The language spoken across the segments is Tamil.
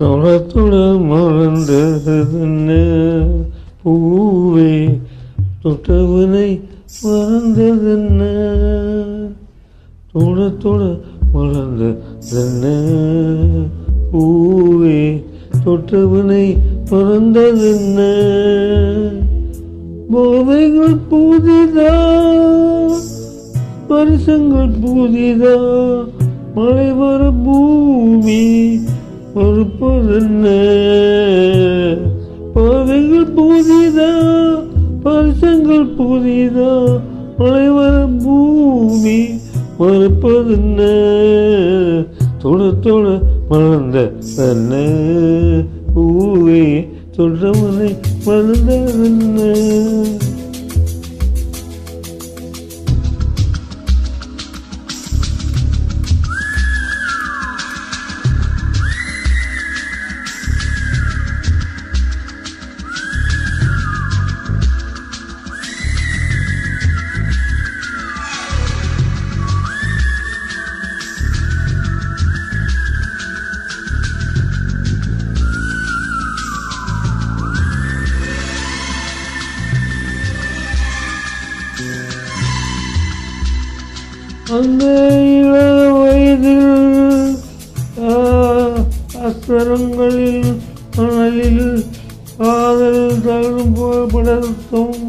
தொட மறந்ததென்ன பூவே தொட்டவனை மறந்ததென்ன தொட மறந்ததென்ன பூவே தொட்டவனை மறந்ததென்ன போதைகள் புதிதா பரிசங்கள் புதிதா மழை வர பூமி மறுப்பதென்ன போதைகள் புதிதா பரிசங்கள் புதிதா மழை வர பூமி மறுப்பதென்ன தொட மறந்த என்ன பூவே தொட்டவனை மறந்ததென்ன. அந்த இள வயதில் அஸ்தரங்களில் மணலில் காதல் தழும்படுத்தும்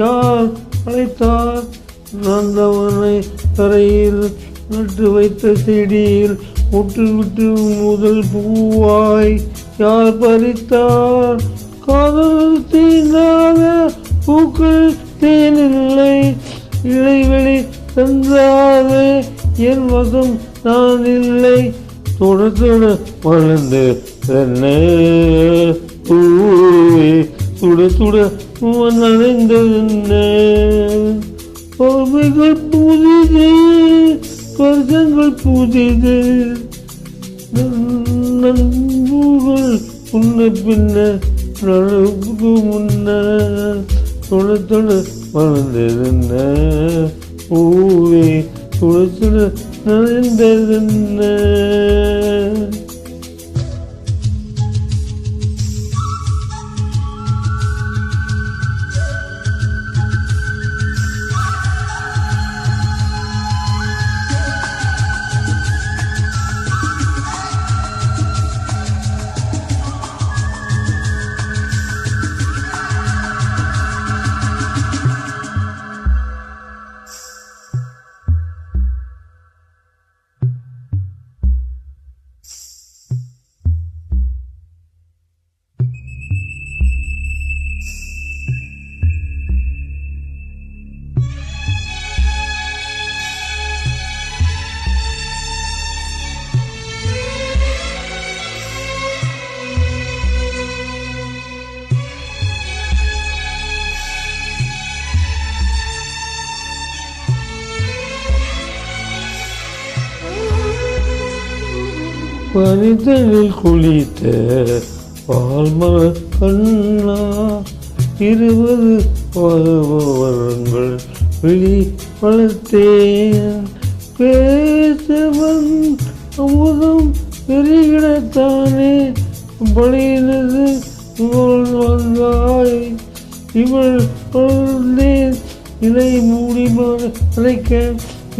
யார் அழைத்தார் நந்தவனை தரையில் நட்டு வைத்த செடியில் முட்டுவிட்டு முதல் பூவாய் யார் பறித்தார் காதல் தீண்டாத பூக்கள் தேனில்லை இடைவெளி தந்தாதே என் வசம் நான் இல்லை தொட வளர்ந்து என்ன பூவே சுட நனைந்ததென்ன பொறுமைகள் புதிது பரிசங்கள் புதிது நண்புகள் முன்ன பின்ன நடவுக்கு முன்ன தொட வளர்ந்ததென்ன பூவே சுட நனைந்ததென்ன. பனிதனில் குளித்த பால்மர கண்ணா 20 வருடங்கள் வெளி வளர்த்தேன் பேசவன் அமுதம் பெருகிடத்தானே பழியினது வந்தாய் இவள் வளர்ந்தேன் இதை மூடி மறைக்க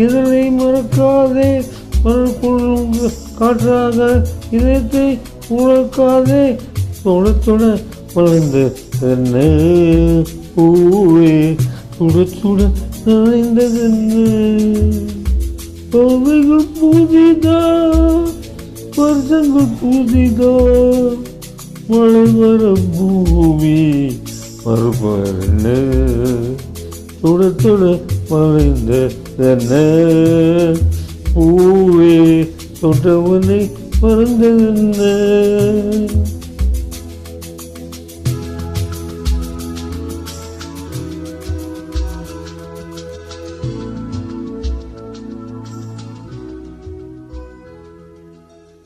இதனை மறக்காதே மறுபொருள் காற்றாக இதயத்தை உழக்காதே தொட வளைந்து என்ன பூவே சுட நனைந்ததென்ன பொறுமைகள் புதிதா பரிசங்கள் புதிதா மழை வர பூமி மறுபென்ன தொட வளைந்ததென்ன பூவே தொட்டவனை மறந்ததென்ன.